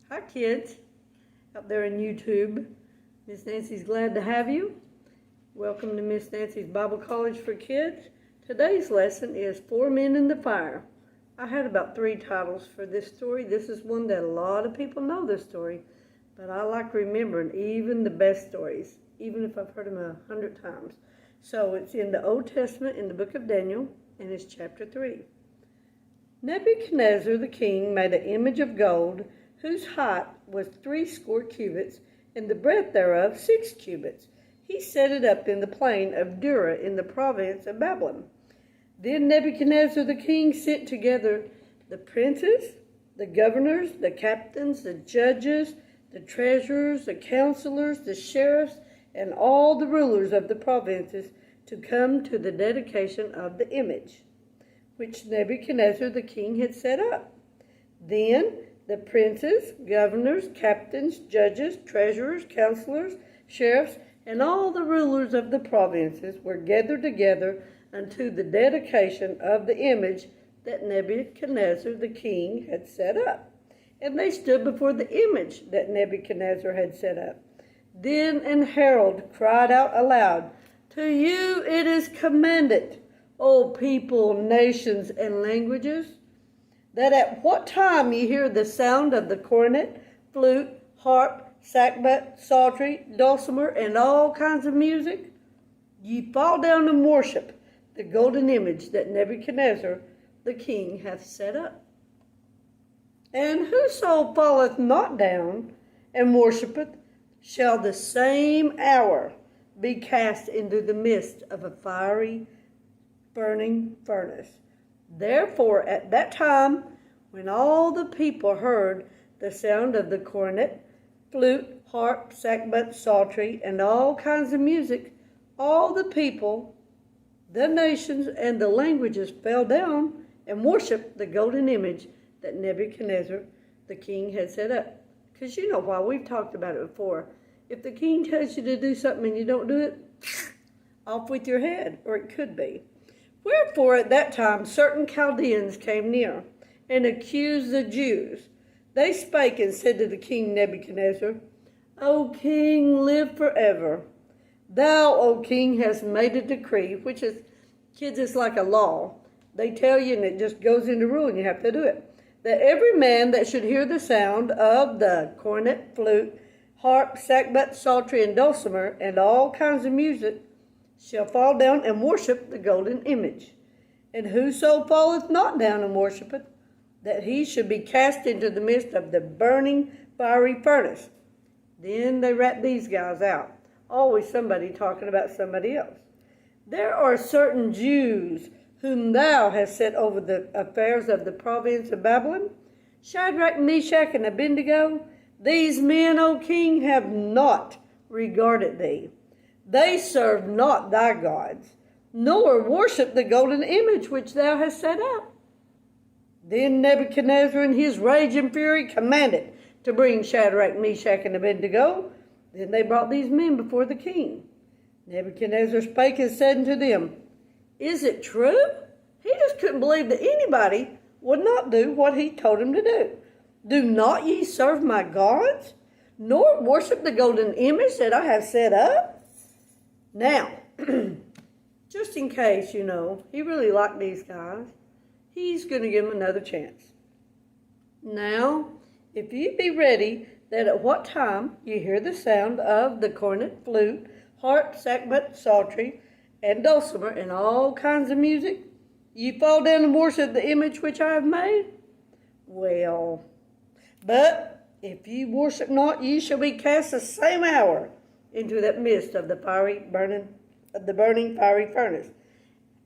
Hi kids out there in YouTube. Miss Nancy's glad to have you. Welcome to Miss Nancy's Bible College for Kids. Today's lesson is 4 Men in the Fire. I had about 3 titles for this story. This is one that a lot of people know this story, but I like remembering even the best stories, even if I've heard them 100 times. So it's in the Old Testament in the book of Daniel, and it's chapter 3. Nebuchadnezzar the king made an image of gold whose height was 60 cubits, and the breadth thereof 6 cubits. He set it up in the plain of Dura in the province of Babylon. Then Nebuchadnezzar the king sent together the princes, the governors, the captains, the judges, the treasurers, the counselors, the sheriffs, and all the rulers of the provinces to come to the dedication of the image, which Nebuchadnezzar the king had set up. Then the princes, governors, captains, judges, treasurers, counselors, sheriffs, and all the rulers of the provinces were gathered together unto the dedication of the image that Nebuchadnezzar the king had set up. And they stood before the image that Nebuchadnezzar had set up. Then an herald cried out aloud, "To you it is commanded, O people, nations, and languages, that at what time ye hear the sound of the cornet, flute, harp, sackbut, psaltery, dulcimer, and all kinds of music, ye fall down and worship the golden image that Nebuchadnezzar the king hath set up. And whoso falleth not down and worshipeth shall the same hour be cast into the midst of a fiery burning furnace. Therefore, at that time, when all the people heard the sound of the cornet, flute, harp, sackbut, psaltery, and all kinds of music, all the people, the nations, and the languages fell down and worshiped the golden image that Nebuchadnezzar the king had set up. Because you know why, we've talked about it before. If the king tells you to do something and you don't do it, off with your head, or it could be. Wherefore at that time certain Chaldeans came near, and accused the Jews. They spake and said to the king Nebuchadnezzar, O king, live forever. Thou, O king, hast made a decree, which is, kids, it's like a law. They tell you and it just goes into rule and you have to do it. That every man that should hear the sound of the cornet, flute, harp, sackbut, psaltery, and dulcimer, and all kinds of music, shall fall down and worship the golden image. And whoso falleth not down and worshipeth, that he should be cast into the midst of the burning fiery furnace. Then they rat these guys out. Always somebody talking about somebody else. There are certain Jews whom thou hast set over the affairs of the province of Babylon, Shadrach, Meshach, and Abednego. These men, O king, have not regarded thee. They serve not thy gods, nor worship the golden image which thou hast set up. Then Nebuchadnezzar in his rage and fury commanded to bring Shadrach, Meshach, and Abednego. Then they brought these men before the king. Nebuchadnezzar spake and said unto them, Is it true? He just couldn't believe that anybody would not do what he told him to do. Do not ye serve my gods, nor worship the golden image that I have set up? Now, just in case, you know, he really liked these guys, he's going to give them another chance. Now, if ye be ready, that at what time you hear the sound of the cornet, flute, harp, sackbut, psaltery, and dulcimer, and all kinds of music, ye fall down and worship the image which I have made? Well, but if ye worship not, ye shall be cast the same hour into that midst of the burning fiery furnace.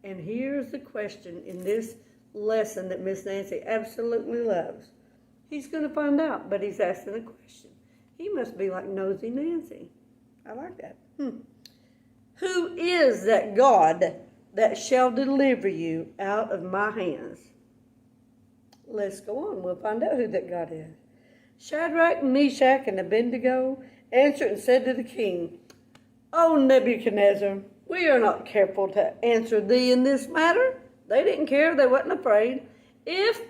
And here's the question in this lesson that Miss Nancy absolutely loves. He's going to find out, but he's asking a question. He must be like Nosy Nancy. I like that. Who is that God that shall deliver you out of my hands? Let's go on. We'll find out who that God is. Shadrach, Meshach, and Abednego answered and said to the king, O Nebuchadnezzar, we are not careful to answer thee in this matter. They didn't care. They wasn't afraid. If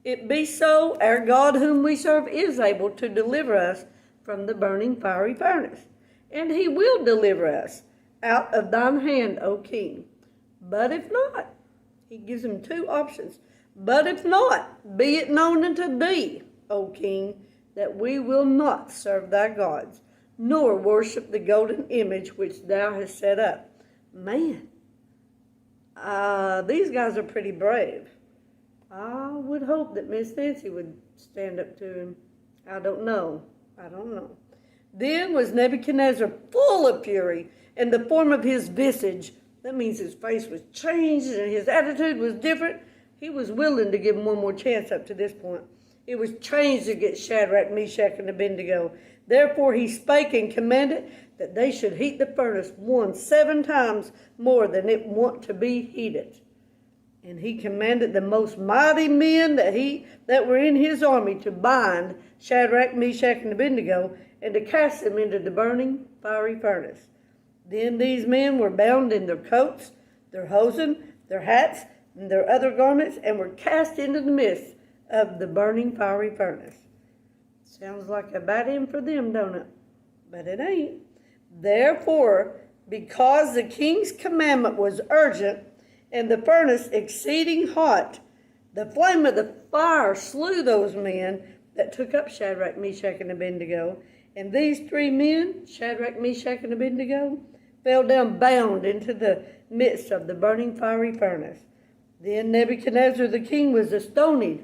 It be so, our God whom we serve is able to deliver us from the burning fiery furnace, and he will deliver us out of thine hand, O king. But if not, he gives him two options. But if not, be it known unto thee, O king, that we will not serve thy gods, nor worship the golden image which thou hast set up. Man, these guys are pretty brave. I would hope that Miss Nancy would stand up to him. I don't know. Then was Nebuchadnezzar full of fury, and the form of his visage, that means his face was changed and his attitude was different. He was willing to give him one more chance up to this point. It was changed against Shadrach, Meshach, and Abednego. Therefore he spake and commanded that they should heat the furnace 7 times more than it wont to be heated. And he commanded the most mighty men that were in his army to bind Shadrach, Meshach, and Abednego, and to cast them into the burning fiery furnace. Then these men were bound in their coats, their hosen, their hats, and their other garments, and were cast into the midst of the burning fiery furnace. Sounds like a bad end for them, don't it? But it ain't. Therefore, because the king's commandment was urgent, and the furnace exceeding hot, the flame of the fire slew those men that took up Shadrach, Meshach, and Abednego. And these 3 men, Shadrach, Meshach, and Abednego, fell down bound into the midst of the burning fiery furnace. Then Nebuchadnezzar the king was astonished.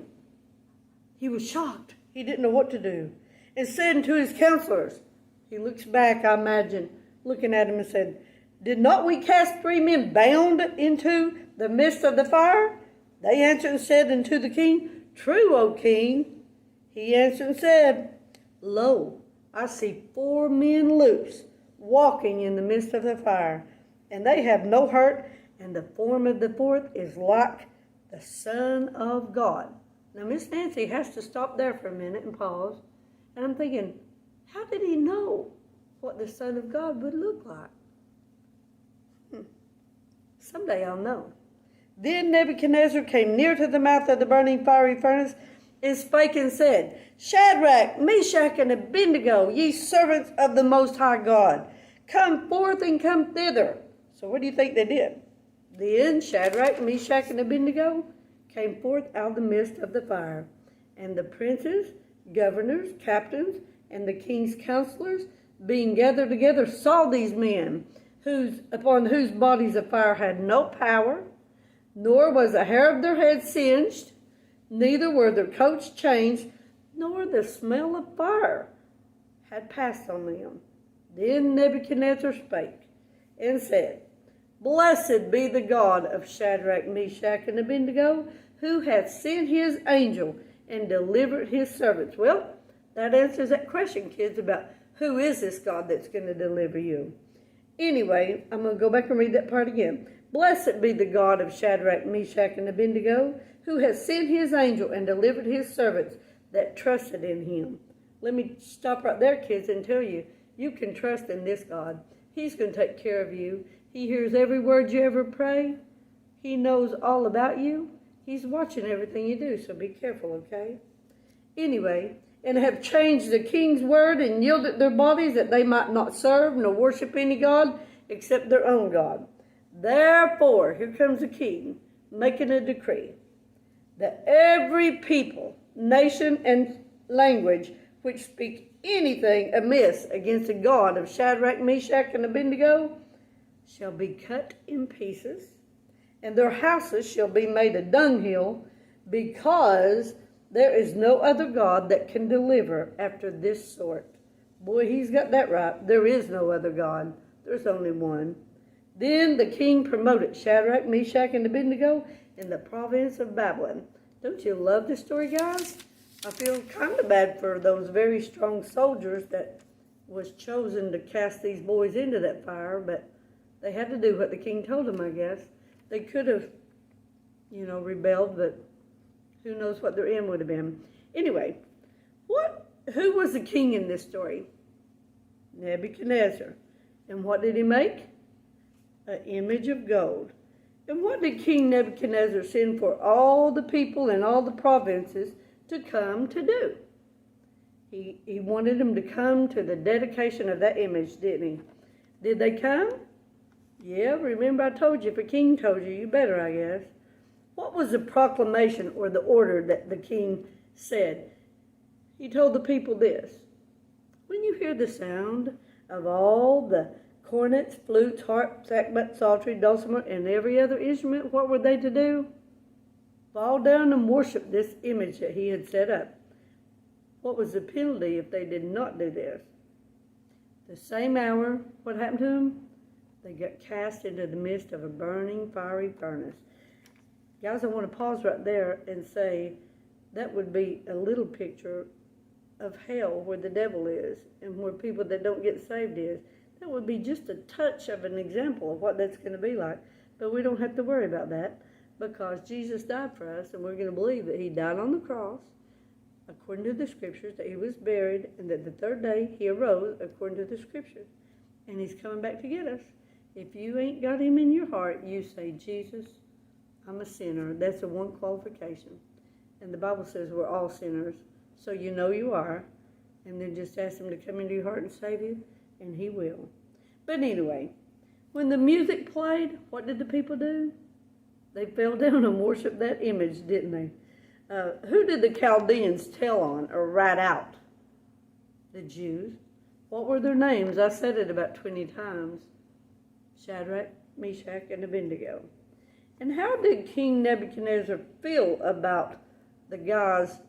He was shocked. He didn't know what to do. And said unto his counselors, he looks back, I imagine, looking at him and said, did not we cast 3 men bound into the midst of the fire? They answered and said unto the king, true, O king. He answered and said, lo, I see 4 men loose, walking in the midst of the fire, and they have no hurt, and the form of the 4th is like the Son of God. Now, Miss Nancy has to stop there for a minute and pause, and I'm thinking, how did he know what the Son of God would look like? Someday I'll know. Then Nebuchadnezzar came near to the mouth of the burning fiery furnace, and spake and said, Shadrach, Meshach, and Abednego, ye servants of the Most High God, come forth and come thither. So what do you think they did? Then Shadrach, Meshach, and Abednego came forth out of the midst of the fire. And the princes, governors, captains, and the king's counselors, being gathered together, saw these men, upon whose bodies the fire had no power, nor was a hair of their head singed, neither were their coats changed, nor the smell of fire had passed on them. Then Nebuchadnezzar spake and said, Blessed be the God of Shadrach, Meshach, and Abednego, who hath sent his angel and delivered his servants. Well, that answers that question, kids, about who is this God that's going to deliver you. Anyway, I'm going to go back and read that part again. Blessed be the God of Shadrach, Meshach, and Abednego, who has sent his angel and delivered his servants that trusted in him. Let me stop right there, kids, and tell you, you can trust in this God. He's going to take care of you. He hears every word you ever pray. He knows all about you. He's watching everything you do, so be careful, okay? Anyway, and have changed the king's word and yielded their bodies that they might not serve nor worship any God except their own God. Therefore, here comes the king making a decree that every people, nation, and language which speak anything amiss against the God of Shadrach, Meshach, and Abednego shall be cut in pieces, and their houses shall be made a dunghill, because there is no other God that can deliver after this sort. Boy, he's got that right. There is no other God. There's only one. Then the king promoted Shadrach, Meshach, and Abednego in the province of Babylon. Don't you love this story, guys? I feel kind of bad for those very strong soldiers that was chosen to cast these boys into that fire, but they had to do what the king told them, I guess. They could have, rebelled, but who knows what their end would have been. Anyway, who was the king in this story? Nebuchadnezzar. And what did he make? An image of gold. And what did King Nebuchadnezzar send for all the people in all the provinces to come to do? He wanted them to come to the dedication of that image, didn't he? Did they come? Yeah, remember I told you, if a king told you, you better, I guess. What was the proclamation or the order that the king said? He told the people this: when you hear the sound of all the cornets, flutes, harp, sackbut, psaltery, dulcimer, and every other instrument, what were they to do? Fall down and worship this image that he had set up. What was the penalty if they did not do this? The same hour, what happened to them? They got cast into the midst of a burning, fiery furnace. Guys, I want to pause right there and say that would be a little picture of hell where the devil is and where people that don't get saved is. That would be just a touch of an example of what that's going to be like. But we don't have to worry about that because Jesus died for us, and we're going to believe that he died on the cross according to the scriptures, that he was buried, and that the third day he arose according to the scriptures. And he's coming back to get us. If you ain't got him in your heart, you say, Jesus, I'm a sinner. That's the one qualification. And the Bible says we're all sinners. So you know you are. And then just ask him to come into your heart and save you, and he will. But anyway, when the music played, what did the people do? They fell down and worshiped that image, didn't they? Who did the Chaldeans tell on or write out? The Jews. What were their names? I said it about 20 times. Shadrach, Meshach, and Abednego. And how did King Nebuchadnezzar feel about the guys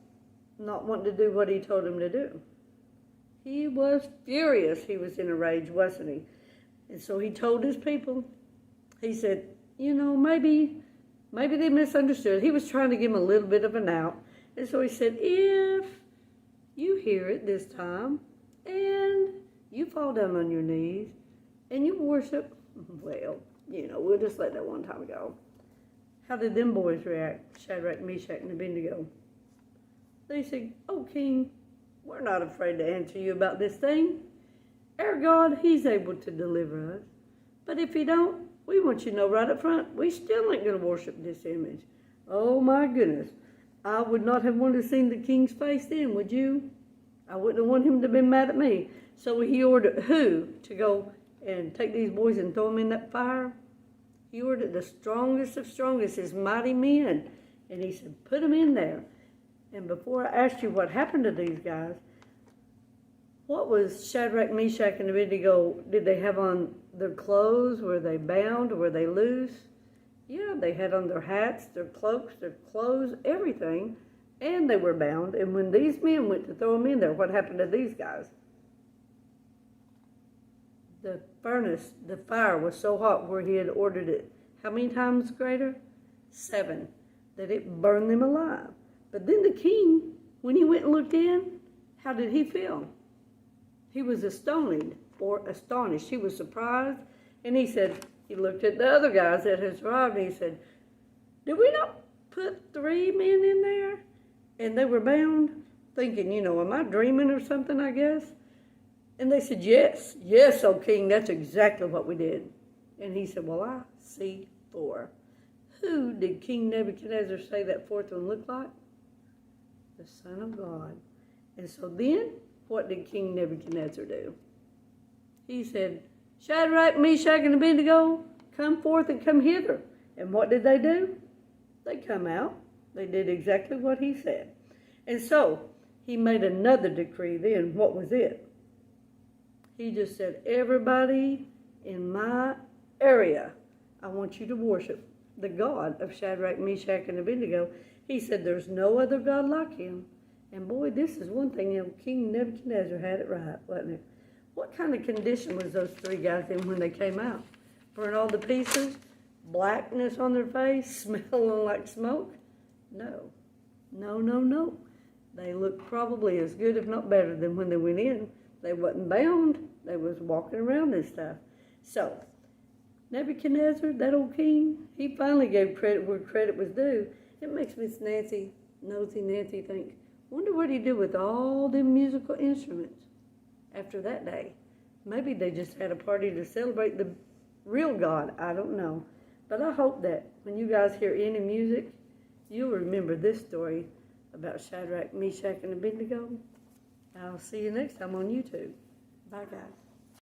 not wanting to do what he told them to do? He was furious. He was in a rage, wasn't he? And so he told his people, he said, maybe they misunderstood. He was trying to give them a little bit of an out. And so he said, if you hear it this time and you fall down on your knees and you worship, well, we'll just let that one time go. How did them boys react, Shadrach, Meshach, and Abednego? They said, oh, King, we're not afraid to answer you about this thing. Our God, he's able to deliver us. But if he don't, we want you to know right up front, we still ain't going to worship this image. Oh, my goodness. I would not have wanted to see the king's face then, would you? I wouldn't have wanted him to be mad at me. So he ordered who to go and take these boys and throw them in that fire? He ordered the strongest of strongest, his mighty men. And he said, put them in there. And before I asked you what happened to these guys, what was Shadrach, Meshach, and Abednego? Did they have on their clothes? Were they bound? Were they loose? Yeah, they had on their hats, their cloaks, their clothes, everything. And they were bound. And when these men went to throw them in there, what happened to these guys? The furnace, the fire was so hot where he had ordered it. How many times greater? 7. That it burned them alive. But then the king, when he went and looked in, how did he feel? He was astonished or astonished. He was surprised. And he said, he looked at the other guys that had survived, and he said, did we not put 3 men in there? And they were bound, thinking, am I dreaming or something, I guess? And they said, yes, O king, that's exactly what we did. And he said, well, I see 4. Who did King Nebuchadnezzar say that 4th one looked like? The Son of God. And so then, what did King Nebuchadnezzar do? He said, Shadrach, Meshach, and Abednego, come forth and come hither. And what did they do? They come out. They did exactly what he said. And so, he made another decree then. What was it? He just said, everybody in my area, I want you to worship the God of Shadrach, Meshach, and Abednego. He said, there's no other God like him. And boy, this is one thing, King Nebuchadnezzar had it right, wasn't it? What kind of condition was those 3 guys in when they came out? Burnt all the pieces? Blackness on their face? Smelling like smoke? No. No. They looked probably as good, if not better, than when they went in. They wasn't bound. They was walking around and stuff. So, Nebuchadnezzar, that old king, he finally gave credit where credit was due. It makes Miss Nosy Nancy think, wonder what he did with all them musical instruments after that day. Maybe they just had a party to celebrate the real God. I don't know. But I hope that when you guys hear any music, you'll remember this story about Shadrach, Meshach, and Abednego. I'll see you next time on YouTube. Bye, guys.